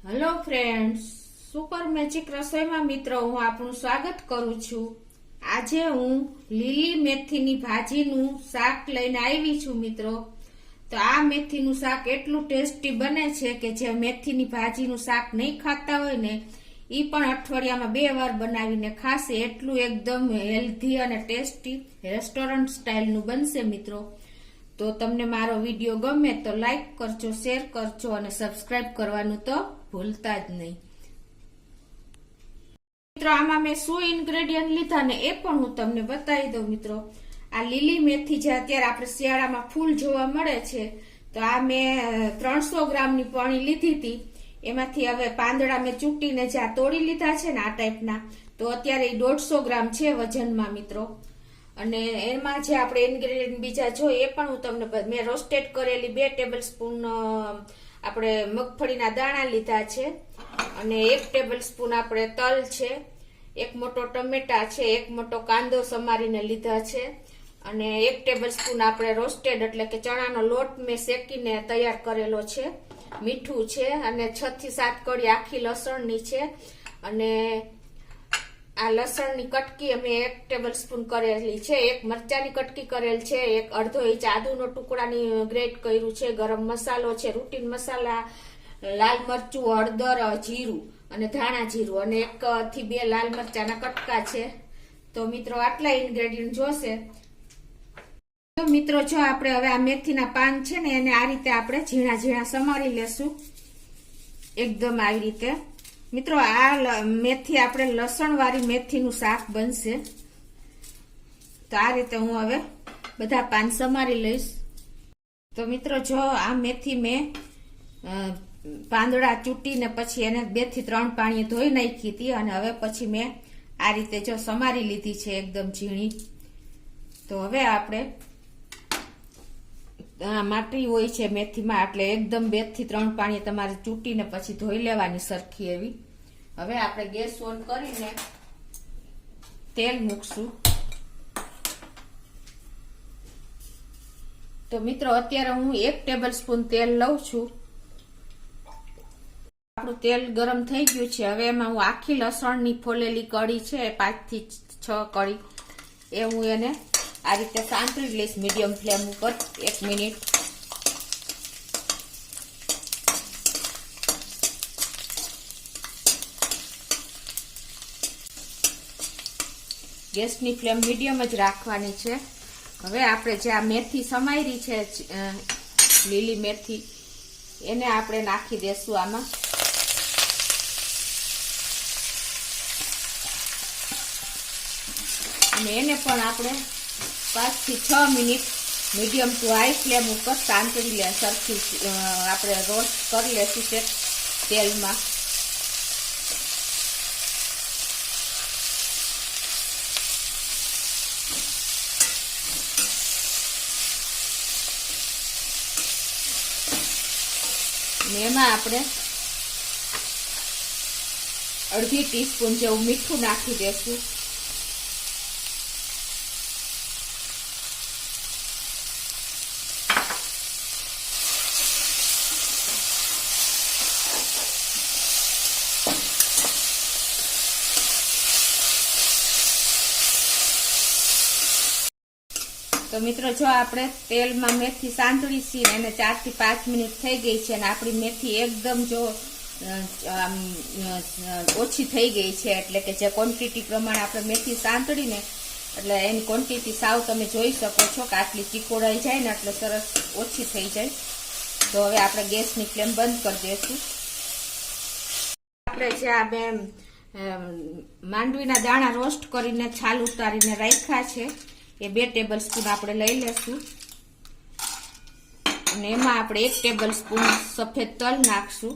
Hello friends, super magic રસોઈમાં મિત્રો હું આપનું સ્વાગત કરું છું। આજે હું લીલી મેથીની ભાજીનું શાક લઈને આવી છું મિત્રો। તો આ મેથીનું શાક એટલું ટેસ્ટી બને છે કે જે મેથીની ભાજીનું શાક નહીં ખાતા હોય ને ઈ પણ અઠવાડિયામાં 2 વાર બનાવીને ખાશે। એટલું એકદમ હેલ્ધી અને ટેસ્ટી રેસ્ટોરન્ટ સ્ટાઇલનું બનશે મિત્રો। તો તમને મારો વિડીયો ગમે તો લાઈક કરજો, શેર કરજો અને સબસ્ક્રાઇબ કરવાનું તો ભૂલતા જ નહીં। મિત્રો આમાં મેં શું ઇન્ગ્રેડિયન્ટ લીધા ને એ પણ હું તમને બતાવી દઉં મિત્રો। આ લીલી મેથી જે અત્યારે આપણે શિયાળામાં ફૂલ જોવા મળે છે, તો આ મેં 300 ગ્રામની પાણી લીધી હતી। એમાંથી હવે પાંદડા મેં ચૂંટીને જે આ તોડી લીધા છે ને આ ટાઈપના, તો અત્યારે 150 ગ્રામ છે વજનમાં મિત્રો। અને એમાં જે આપણે ઇન્ગ્રેડિયન્ટ બીજા જોઈએ એ પણ હું તમને મેં રોસ્ટેડ કરેલી 2 ટેબલ સ્પૂન આપણે મગફળીના દાણા લીધા છે, અને 1 ટેબલ સ્પૂન આપણે તલ છે, 1 મોટો ટમેટા છે, 1 મોટો કાંદો સમારીને લીધા છે, અને 1 ટેબલ સ્પૂન આપણે રોસ્ટેડ એટલે કે ચણાનો લોટ મેં શેકીને તૈયાર કરેલો છે, મીઠું છે, અને 6 થી 7 કળી આખી લસણની છે, અને આ લસણની કટકી અમે 1 ટેબલ સ્પૂન કરેલી છે, 1 મરચાની કટકી કરેલ છે, 1 અડધો ઇંચ આદુનો ટુકડાની ગ્રેટ કર્યું છે, ગરમ મસાલો છે, રૂટીન મસાલા, લાલ મરચું, હળદર, જીરું અને ધાણા જીરું, અને 1 થી 2 લાલ મરચાના કટકા છે। તો મિત્રો આટલા ઇન્ગ્રેડિયન્ટ જોશે। તો મિત્રો જો આપણે હવે આ મેથીના પાન છે ને એને આ રીતે આપણે ઝીણા ઝીણા સમારી લેશું, એકદમ આવી રીતે। મિત્રો આ મેથી આપણે લસણ વાળી મેથીનું શાક બનશે। તો આ રીતે હું હવે બધા પાન સમારી લઈશ। તો મિત્રો જો આ મેથી મેં પાંદડા ચૂંટીને પછી એને 2 થી 3 પાણીએ ધોઈ નાખી હતી, અને હવે પછી મેં આ રીતે જો સમારી લીધી છે એકદમ ઝીણી। તો હવે આપણે માટી હોય છે મેથીમાં, એટલે એકદમ 2 થી 3 પાણીએ તમારે ચૂંટીને પછી ધોઈ લેવાની સરખી એવી। હવે આપણે ગેસ ઓન કરીને તેલ મૂકશું। તો મિત્રો અત્યારે હું 1 ટેબલ સ્પૂન તેલ લઉં છું। આપણું તેલ ગરમ થઈ ગયું છે। હવે એમાં હું આખી લસણની ફોલેલી કળી છે 5 થી 6 કળી, એ હું એને આ રીતે સાંતળી લઈશ મીડિયમ ફ્લેમ ઉપર 1 મિનિટ। ગેસની ફ્લેમ મીડિયમ જ રાખવાની છે। હવે આપણે જે આ મેથી સમારી છે લીલી મેથી, એને આપણે નાખી દેશું આમાં। અને એને પણ આપણે 5 થી 6 minute medium two high flame ઉપર સાંતળી લે સરખી આપણે રોસ્ટ કરી લેશું તેલમાં। અને એમાં આપણે અડધી ટીસ્પૂન જેવું મીઠું નાખી દેશું। તો મિત્રો જો આપણે તેલમાં મેથી સાંતળી છે એને 4 થી 5 મિનિટ થઈ ગઈ છે, અને આપણી મેથી એકદમ જો ઓછી થઈ ગઈ છે, એટલે કે જે ક્વોન્ટિટી પ્રમાણે આપણે મેથી સાંતળીને એટલે એની ક્વોન્ટિટી સાવ તમે જોઈ શકો છો કે આટલી ચીકોડાઈ જાય ને એટલે સરસ ઓછી થઈ જાય। તો હવે આપણે ગેસની ફ્લેમ બંધ કરી દઈશું। આપણે જે આ બે માંડવીના દાણા રોસ્ટ કરીને છાલ ઉતારીને રાખ્યા છે એ 2 ટેબલ સ્પૂન આપણે લઈ લેશું, અને એમાં આપણે 1 ટેબલ સ્પૂન સફેદ તલ નાખશું,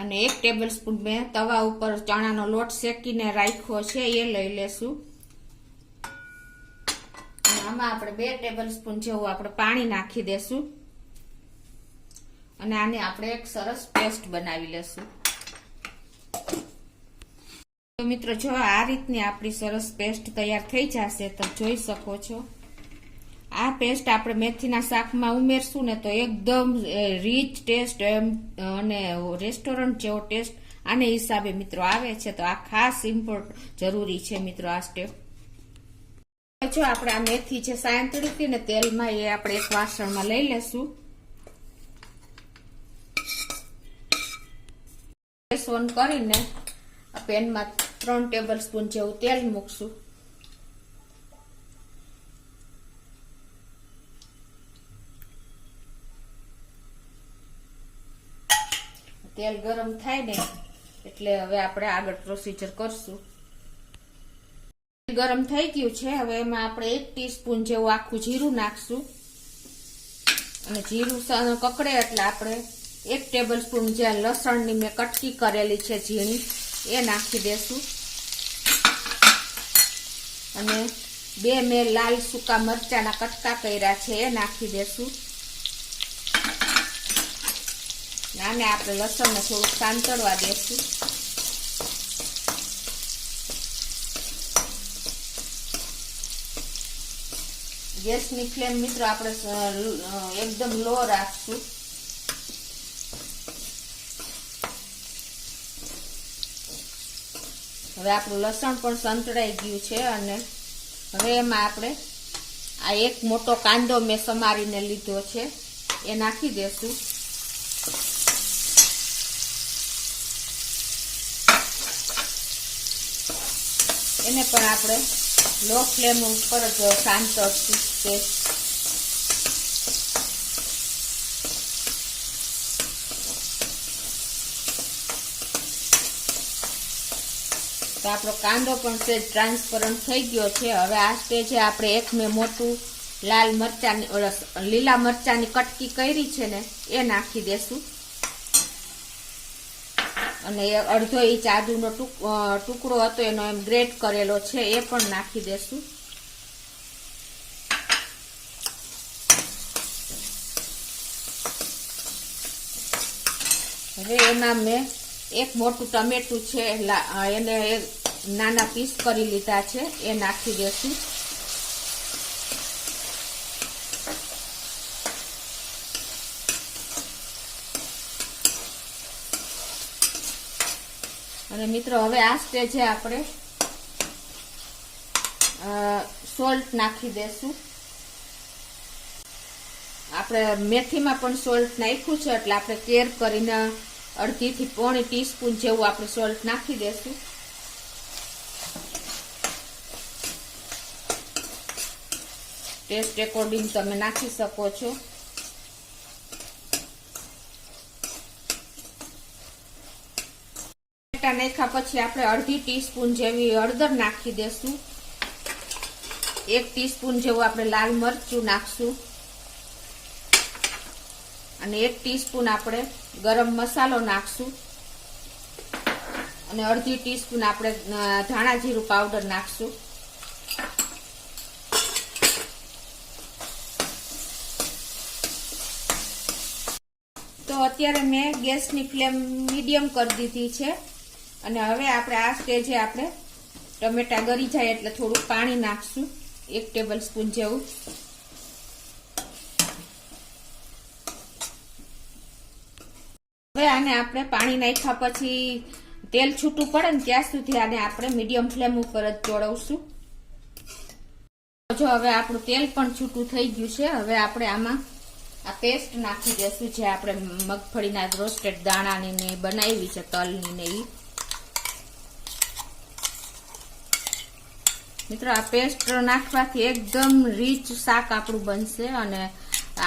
અને 1 ટેબલ સ્પૂન મેં તવા ઉપર ચણાનો લોટ શેકીને રાખ્યો છે એ લઈ લેશું, અને આમાં આપણે 2 ટેબલ સ્પૂન જેવું આપણે પાણી નાખી દેશું, અને આને આપણે એક સરસ પેસ્ટ બનાવી લેશું। તો મિત્રો જો આ રીતની આપણી સરસ પેસ્ટ તૈયાર થઈ જશે, તો જોઈ શકો છો આ પેસ્ટ આપણે મેથીના શાકમાં ઉમેરશું ને તો એકદમ રીચ ટેસ્ટ અને રેસ્ટોરન્ટ જેવો ટેસ્ટ આને હિસાબે મિત્રો આવે છે. તો આ ખાસ જરૂરી છે મિત્રો આ સ્ટેપ. જો આપણે આ મેથી જે સાંતળી હતી ને તેલમાં એ આપણે એક વાસણમાં લઈ લેશું. ગેસ ઓન કરીને પેનમાં 3 ટેબલ સ્પૂન જેવું તેલ મૂકશું. તેલ ગરમ થાય ને એટલે હવે આપણે આગળ પ્રોસીજર કરશું. ગરમ થઈ ગયું છે. હવે એમાં આપણે 1 ટીસ્પૂન જેવું આખું જીરું નાખશું અને જીરું કકડે એટલે આપણે 1 ટેબલ સ્પૂન જે લસણની મેં કટકી કરેલી છે ઝીણી એ નાખી દેશું અને 2 મેં લાલ સૂકા મરચાના કટકા કર્યા છે એ નાખી દેશું. આને આપણે લસણને થોડુંક સાંતળવા દેશું. ગેસની ફ્લેમ મિત્રો આપણે એકદમ લો રાખશું. હવે આપણું લસણ પણ સંતળાઈ ગયું છે અને હવે એમાં આપણે આ એક મોટો કાંદો મેં સમારીને લીધો છે એ નાખી દેશું. એને પણ આપણે લો ફ્લેમ ઉપર જ સાંતળશું. તો આપણો કાંદો પણ સેજ ટ્રાન્સપરન્ટ થઈ ગયો છે. હવે આ સ્ટેજે આપણે એક મેં મોટું લાલ મરચાની લીલા મરચાની કટકી કરી છે ને એ નાખી દેશું અને અડધો ઇંચ આદુનો ટુકડો હતો એનો એમ ગ્રેટ કરેલો છે એ પણ નાખી દેશું. હવે એમાં મેં એક મોટું ટમેટું છે એને નાના પીસ કરી લીધા છે એ નાખી દેશું. અને મિત્રો હવે આ સ્ટેજે આપણે સોલ્ટ નાખી દેશું. આપણે મેથીમાં પણ સોલ્ટ નાખ્યું છે એટલે આપણે કેર કરીને 1.5 થી 1.5 ટીસ્પૂન જેવું આપણે સોલ્ટ નાખી દેશું. ટેસ્ટ એકોર્ડિંગ તમે નાખી શકો છો. નાખ્યા પછી આપણે 1/2 ટીસ્પૂન જેવી હળદર નાખી દેશું. 1 ટીસ્પૂન જેવું આપણે લાલ મરચું નાખશું અને 1 ટીસ્પૂન આપણે ગરમ મસાલો નાખશું અને 1/2 ટીસ્પૂન આપણે ધાણા જીરું પાવડર નાખશું. તો અત્યારે મેં ગેસની ફ્લેમ મીડિયમ કરી દીધી છે અને હવે આપણે આ સ્ટેજે આપણે ટમેટા ગળી જાય એટલે થોડું પાણી નાખશું 1 ટેબલ સ્પૂન જેવું. હવે આને આપણે પાણી નાખ્યા પછી તેલ છૂટું પડે ને ત્યાં સુધી આને આપણે મીડિયમ ફ્લેમ ઉપર જ ચોળવશું. જો હવે આપણું તેલ પણ છૂટું થઈ ગયું છે. હવે આપણે આમાં આ પેસ્ટ નાખી દેશું જે આપણે મગફળીના રોસ્ટેડ દાણાની ને બનાવી છે તલની ને ઈ. મિત્રો આ પેસ્ટ નાખવાથી એકદમ રીચ શાક આપણું બનશે અને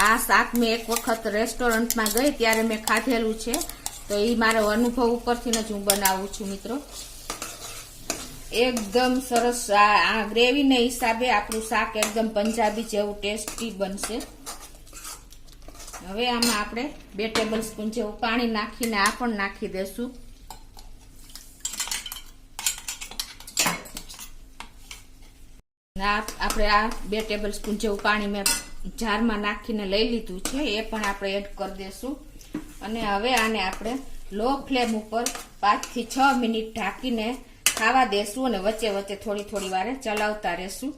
આ શાક મેં એક વખત રેસ્ટોરન્ટમાં ગઈ ત્યારે મેં ખાધેલું છે તો એ મારો અનુભવ ઉપરથી જ હું બનાવું છું મિત્રો. એકદમ સરસ આ ગ્રેવીના હિસાબે આપણું શાક એકદમ પંજાબી જેવું ટેસ્ટી બનશે. હવે આમાં આપણે 2 ટેબલ સ્પૂન જેવું પાણી નાખીને આ પણ નાખી દેશું. આપણે આ 2 ટેબલ સ્પૂન જેવું પાણી મેં જારમાં નાખીને લઈ લીધું છે એ પણ આપણે એડ કરી દેશું અને હવે આને આપણે લો ફ્લેમ ઉપર 5 થી 6 મિનિટ ઢાંકીને ખાવા દેશું અને વચ્ચે વચ્ચે થોડી થોડી વારે ચલાવતા રહેશું.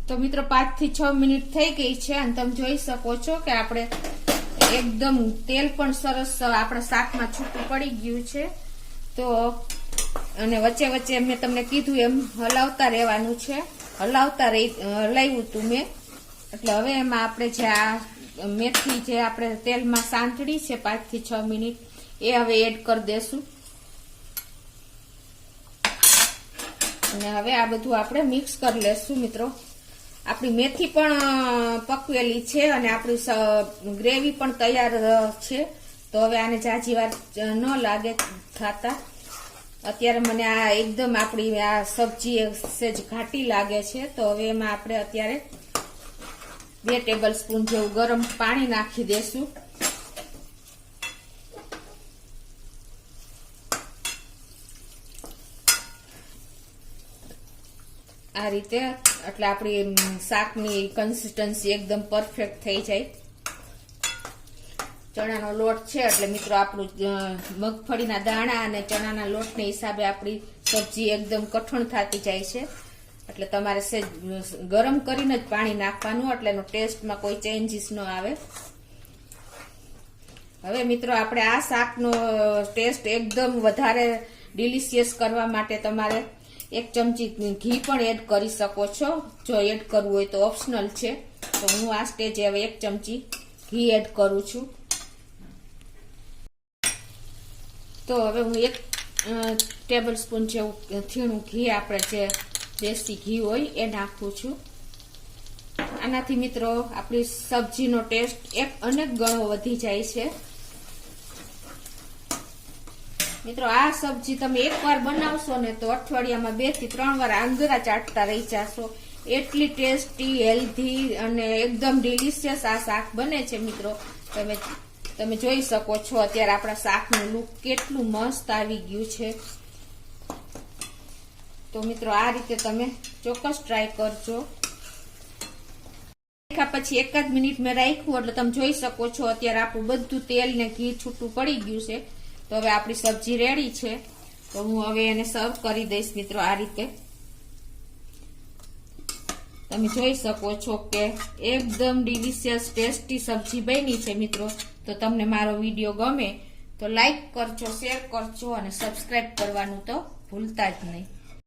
તો મિત્રો 5 થી 6 મિનિટ થઈ ગઈ છે અને તમે જોઈ શકો છો કે આપણે એકદમ તેલ પણ સરસ આપણા શાકમાં છૂટું પડી ગયું છે. તો અને વચ્ચે વચ્ચે મેં તમને કીધું એમ હલાવતા રહેવાનું છે. હલાવ્યું હતું મેં. એટલે હવે એમાં આપણે જે આ મેથી જે આપણે તેલમાં સાંતળી છે 5 થી 6 મિનિટ એ હવે એડ કરી દેશું. અને હવે આ બધું આપણે મિક્સ કરી લેશું મિત્રો. આપણી મેથી પણ પકવેલી છે અને આપણી ગ્રેવી પણ તૈયાર છે. તો હવે આને જાજી વાર ન લાગે ખાતા. અત્યારે મને આ એકદમ આપણી આ સબ્જી સેજ ઘાટી લાગે છે. તો હવે એમાં આપણે અત્યારે 2 ટેબલ સ્પૂન જેવું ગરમ પાણી નાખી દેશું. આ રીતે એટલે આપણી શાકની કન્સિસ્ટન્સી એકદમ પરફેક્ટ થઈ જાય. ચણાનો લોટ છે એટલે મિત્રો આપણું મગફળીના દાણા અને ચણાના લોટને હિસાબે આપણી સબ્જી એકદમ કઠણ થતી જાય છે. એટલે તમારે ગરમ કરીને જ પાણી નાખવાનું એટલે એનો ટેસ્ટમાં કોઈ ચેન્જીસ ન આવે. હવે મિત્રો આપણે આ શાકનો ટેસ્ટ એકદમ વધારે ડિલિશિયસ કરવા માટે તમારે 1 ચમચી ઘી પણ એડ કરી શકો છો. જો એડ કરવું હોય તો ઓપ્શનલ છે. તો હું આ સ્ટેજે હવે 1 ચમચી ઘી એડ કરું છું. તો હવે હું 1 ટેબલ સ્પૂન જેવું થીણું ઘી આપણે જે દેશી ઘી હોય એ નાખું છું. આનાથી મિત્રો આપણી સબ્જીનો ટેસ્ટ અનેક ગણો વધી જાય છે. મિત્રો આ સબ્જી તમે એકવાર બનાવશો ને તો અઠવાડિયામાં 2 થી 3 વાર આંગળા ચાટતા રહી જશો. એટલી ટેસ્ટી, હેલ્ધી અને એકદમ ડિલિશિયસ આ શાક બને છે મિત્રો. તમે જોઈ શકો છો અત્યારે આપણા શાકનું લુક કેટલું મસ્ત આવી ગયું છે. તો મિત્રો આ રીતે તમે ચોક્કસ ટ્રાય કરજો. પછી 1 જ મિનિટ મેં રાખ્યું એટલે તમે જોઈ શકો છો અત્યારે આપણું બધું તેલ ને ઘી છૂટું પડી ગયું છે. તો હવે આપણી સબ્જી રેડી છે. તો હું હવે એને સર્વ કરી દઈશ મિત્રો. આ રીતે તમે જોઈ શકો છો કે એકદમ ડિલિશિયસ ટેસ્ટી સબ્જી બની છે મિત્રો. તો તમને મારો વિડીયો ગમે તો લાઈક કરજો, શેર કરજો અને સબસ્ક્રાઇબ કરવાનું તો ભૂલતા જ નહીં.